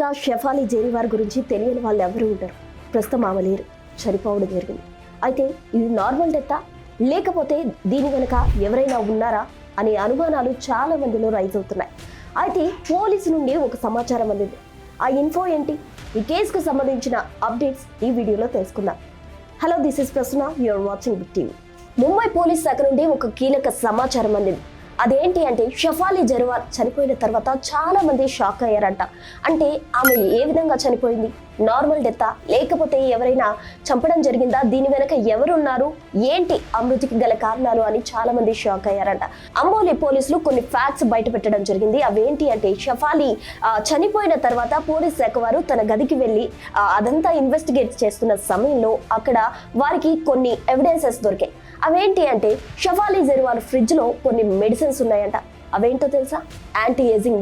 సాధారణంగా షెఫాలి జేరివార్ గురించి తెలియని వాళ్ళు ఎవరు ఉంటారు. ప్రస్తుతం ఆమె లేరు, చనిపోవడం జరిగింది. అయితే ఇది నార్మల్ డెత్తా లేకపోతే దీని వెనుక ఎవరైనా ఉన్నారా అనే అనుమానాలు చాలా మందిలో రైజ్ అవుతున్నాయి. అయితే పోలీసు నుండి ఒక సమాచారం అందింది. ఆ ఇన్ఫో ఏంటి, ఈ కేసుకు సంబంధించిన అప్డేట్స్ ఈ వీడియోలో తెలుసుకుందాం. Hello, this is Prasanna, you are watching Big TV. Mumbai police శాఖ నుండి ఒక కీలక సమాచారం అందింది. అదేంటి అంటే, షెఫాలి జేరివార్ చనిపోయిన తర్వాత చాలా మంది షాక్ అయ్యారంట. అంటే ఆమె ఏ విధంగా చనిపోయింది, నార్మల్ డెత్తా లేకపోతే ఎవరైనా చంపడం జరిగిందా, దీని వెనక ఎవరున్నారు, ఏంటి ఆ మృతికి గల కారణాలు అని చాలా మంది షాక్ అయ్యారంట. అంబోలి పోలీసులు కొన్ని ఫ్యాక్ట్స్ బయట పెట్టడం జరిగింది. అవేంటి అంటే, షెఫాలి చనిపోయిన తర్వాత పోలీస్ శాఖ వారు తన గదికి వెళ్ళి అదంతా ఇన్వెస్టిగేట్ చేస్తున్న సమయంలో అక్కడ వారికి కొన్ని ఎవిడెన్సెస్ దొరికాయి. అవేంటి అంటే, షెఫాలి జేరివార్ ఫ్రిడ్జ్ లో కొన్ని మెడిసిన్స్ ఉన్నాయంట. అవేంటో తెలుసా? Anti ageing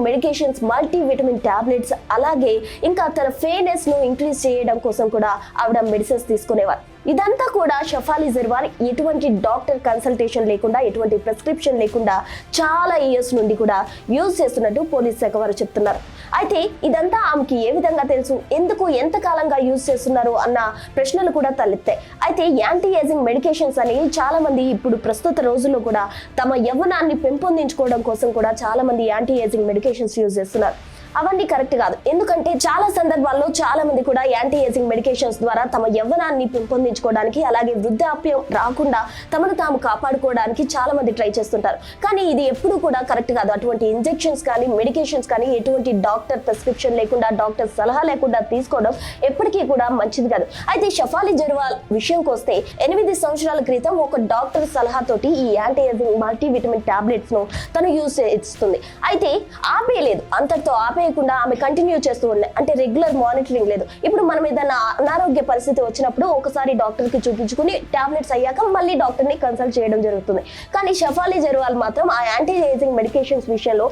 medications, multivitamin tablets, అలాగే ఇంకా తన ఫేర్నెస్ ను ఇంక్రీజ్ చేయడం కోసం కూడా ఆవిడ మెడిసిన్స్ తీసుకునేవారు. ఇదంతా కూడా షెఫాలి జేరివార్ ఎటువంటి డాక్టర్ కన్సల్టేషన్ లేకుండా, ఎటువంటి ప్రిస్క్రిప్షన్ లేకుండా చాలా ఇయర్స్ నుండి కూడా యూజ్ చేస్తున్నట్టు పోలీస్ శాఖ వారు చెప్తున్నారు. అయితే ఇదంతా ఆమెకి ఏ విధంగా తెలుసు, ఎందుకు ఎంత కాలంగా యూజ్ చేస్తున్నారు అన్న ప్రశ్నలు కూడా తలెత్తాయి. అయితే యాంటీ ఏజింగ్ మెడికేషన్స్ అనేవి చాలా మంది ఇప్పుడు ప్రస్తుత రోజుల్లో కూడా తమ యవ్వనాన్ని పెంపొందించుకోవడం కోసం కూడా చాలా మంది యాంటీ ఏజింగ్ మెడికేషన్స్ యూజ్ చేస్తున్నారు. అవన్నీ కరెక్ట్ కాదు. ఎందుకంటే చాలా సందర్భాల్లో చాలా మంది కూడా యాంటీ ఏజింగ్ మెడికేషన్స్ ద్వారా తమ యవ్వనాన్ని పెంపొందించుకోవడానికి, అలాగే వృద్ధాప్యం రాకుండా తమను తాము కాపాడుకోవడానికి చాలా మంది ట్రై చేస్తుంటారు. కానీ ఇది ఎప్పుడు కూడా కరెక్ట్ కాదు. అటువంటి ఇంజెక్షన్స్ కానీ మెడికేషన్స్ కానీ ఎటువంటి డాక్టర్ ప్రిస్క్రిప్షన్ లేకుండా, డాక్టర్ సలహా లేకుండా తీసుకోవడం ఎప్పటికీ కూడా మంచిది కాదు. అయితే షెఫాలి జేరివార్ విషయంకి వస్తే, 8 సంవత్సరాల క్రితం ఒక డాక్టర్ సలహాతోటి ఈ యాంటీ ఏజింగ్ మల్టీవిటమిన్ టాబ్లెట్స్ ను తను యూజ్ చేస్తుంది. అయితే ఆపేయలేదు, అంతటితో ఆపేయకుండా ఆమె కంటిన్యూ చేస్తూ ఉన్నాయి. అంటే రెగ్యులర్ మానిటరింగ్ లేదు. ఇప్పుడు మనం ఏదైనా అనారోగ్య పరిస్థితి వచ్చినప్పుడు ఒకసారి డాక్టర్ కి చూపించుకుని టాబ్లెట్స్ అయ్యాక మళ్ళీ డాక్టర్ ని కన్సల్ట్ చేయడం జరుగుతుంది. కానీ షెఫాలి జేరివార్ మాత్రం ఆ యాంటీ ఏజింగ్ మెడికేషన్స్ విషయంలో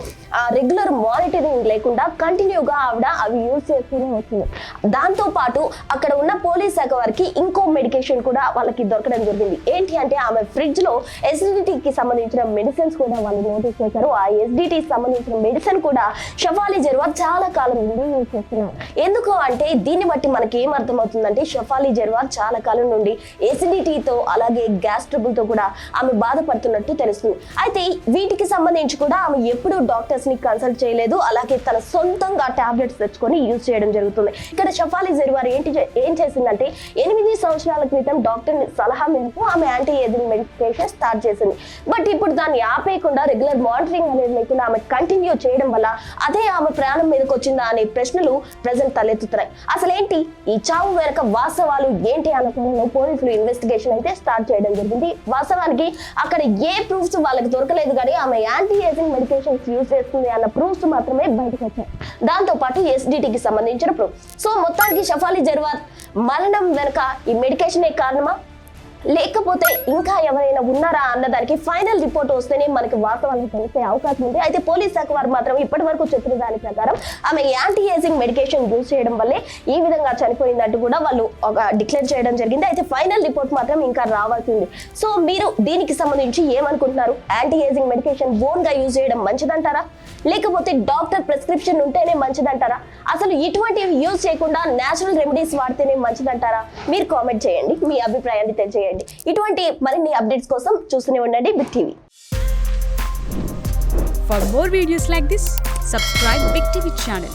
రెగ్యులర్ మానిటరింగ్ లేకుండా కంటిన్యూగా ఆవిడ అవి యూజ్ చేస్తూనే వస్తుంది. దాంతో పాటు అక్కడ ఉన్న పోలీస్ శాఖ వారికి ఇంకో మెడికేషన్ కూడా వాళ్ళకి దొరకడం జరిగింది. ఏంటి అంటే, ఆమె ఫ్రిడ్జ్ లో ఎసిడిటీకి సంబంధించిన మెడిసిన్స్ కూడా వాళ్ళు నోటీస్ చేశారు. ఆ ఎసిడిటీకి సంబంధించిన మెడిసిన్ కూడా షెఫాలి జేరివార్ చాలా కాలం నుండి యూజ్ చేస్తున్నారు. ఎందుకు అంటే, దీన్ని బట్టి మనకి ఏం అర్థమవుతుందంటే, షెఫాలి జేరివార్ చాలా కాలం నుండి ఎసిడిటీతో అలాగే గ్యాస్ ట్రబుల్ తో కూడా ఆమె బాధపడుతున్నట్టు తెలుస్తుంది. అయితే వీటికి సంబంధించి కూడా ఆమె ఎప్పుడు డాక్టర్స్ ని కన్సల్ట్ చేయలేదు, అలాగే తన సొంతంగా టాబ్లెట్స్ తెచ్చుకొని యూజ్ చేయడం జరుగుతుంది. ఇక్కడ షెఫాలి జేరివార్ ఏం చేసిందంటే, 8 సంవత్సరాల క్రితం డాక్టర్ సలహా మేరకు ఆమె యాంటీ ఏజింగ్ మెడికేషన్ స్టార్ట్ చేసింది. బట్ ఇప్పుడు దాన్ని ఆపేయకుండా, రెగ్యులర్ మానిటరింగ్ అనేది లేకుండా ఆమె కంటిన్యూ చేయడం వల్ల అదే ఆమె ప్రాణం మీదకి వచ్చిందా అనే ప్రశ్నలు ప్రజెంట్ తలెత్తుతున్నాయి. అసలేంటి ఈ చావు వెనక వాస్తవాలు ఏంటి అన్న కోణంలో పోలీసులు ఇన్వెస్టిగేషన్ అయితే స్టార్ట్ చేయడం జరిగింది. వాస్తవానికి అక్కడ ఏ ప్రూఫ్స్ వాళ్ళకి దొరకలేదు, కానీ ఆమె యాంటీ ఏజింగ్ మెడికేషన్స్ యూజ్ చేస్తుంది అన్న ప్రూఫ్స్ మాత్రమే బయటకు వచ్చాయి. దాంతో పాటు ఎస్డిటీకి సంబంధించిన ప్రూఫ్. సో మొత్తానికి షెఫాలి జేరివార్ మరణం వెనక ఈ మెడికేషనే కారణమా, లేకపోతే ఇంకా ఎవరైనా ఉన్నారా అన్నదానికి ఫైనల్ రిపోర్ట్ వస్తేనే మనకి వాస్తవాలను తెలిసే అవకాశం ఉంది. అయితే పోలీస్ శాఖ వారు మాత్రం ఇప్పటి వరకు చెప్పిన దాని ప్రకారం ఆమె యాంటీ ఏజింగ్ మెడికేషన్ యూజ్ చేయడం వల్లే ఈ విధంగా చనిపోయిందంటూ కూడా వాళ్ళు డిక్లేర్ చేయడం జరిగింది. అయితే ఫైనల్ రిపోర్ట్ మాత్రం ఇంకా రావాల్సింది. సో మీరు దీనికి సంబంధించి ఏమనుకుంటున్నారు? యాంటీ ఏజింగ్ మెడికేషన్ ఓన్ గా యూజ్ చేయడం మంచిదంటారా, లేకపోతే డాక్టర్ ప్రిస్క్రిప్షన్ ఉంటేనే మంచిదంటారా, అసలు ఇటువంటివి యూజ్ చేయకుండా నేచురల్ రెమెడీస్ వాడితేనే మంచిదంటారా? మీరు కామెంట్ చేయండి, మీ అభిప్రాయాన్ని తెలియజేయండి. ఇటువంటి మరిన్ని అప్డేట్స్ కోసం చూస్తూనే ఉండండి Big TV. For more videos like this, subscribe Big TV channel.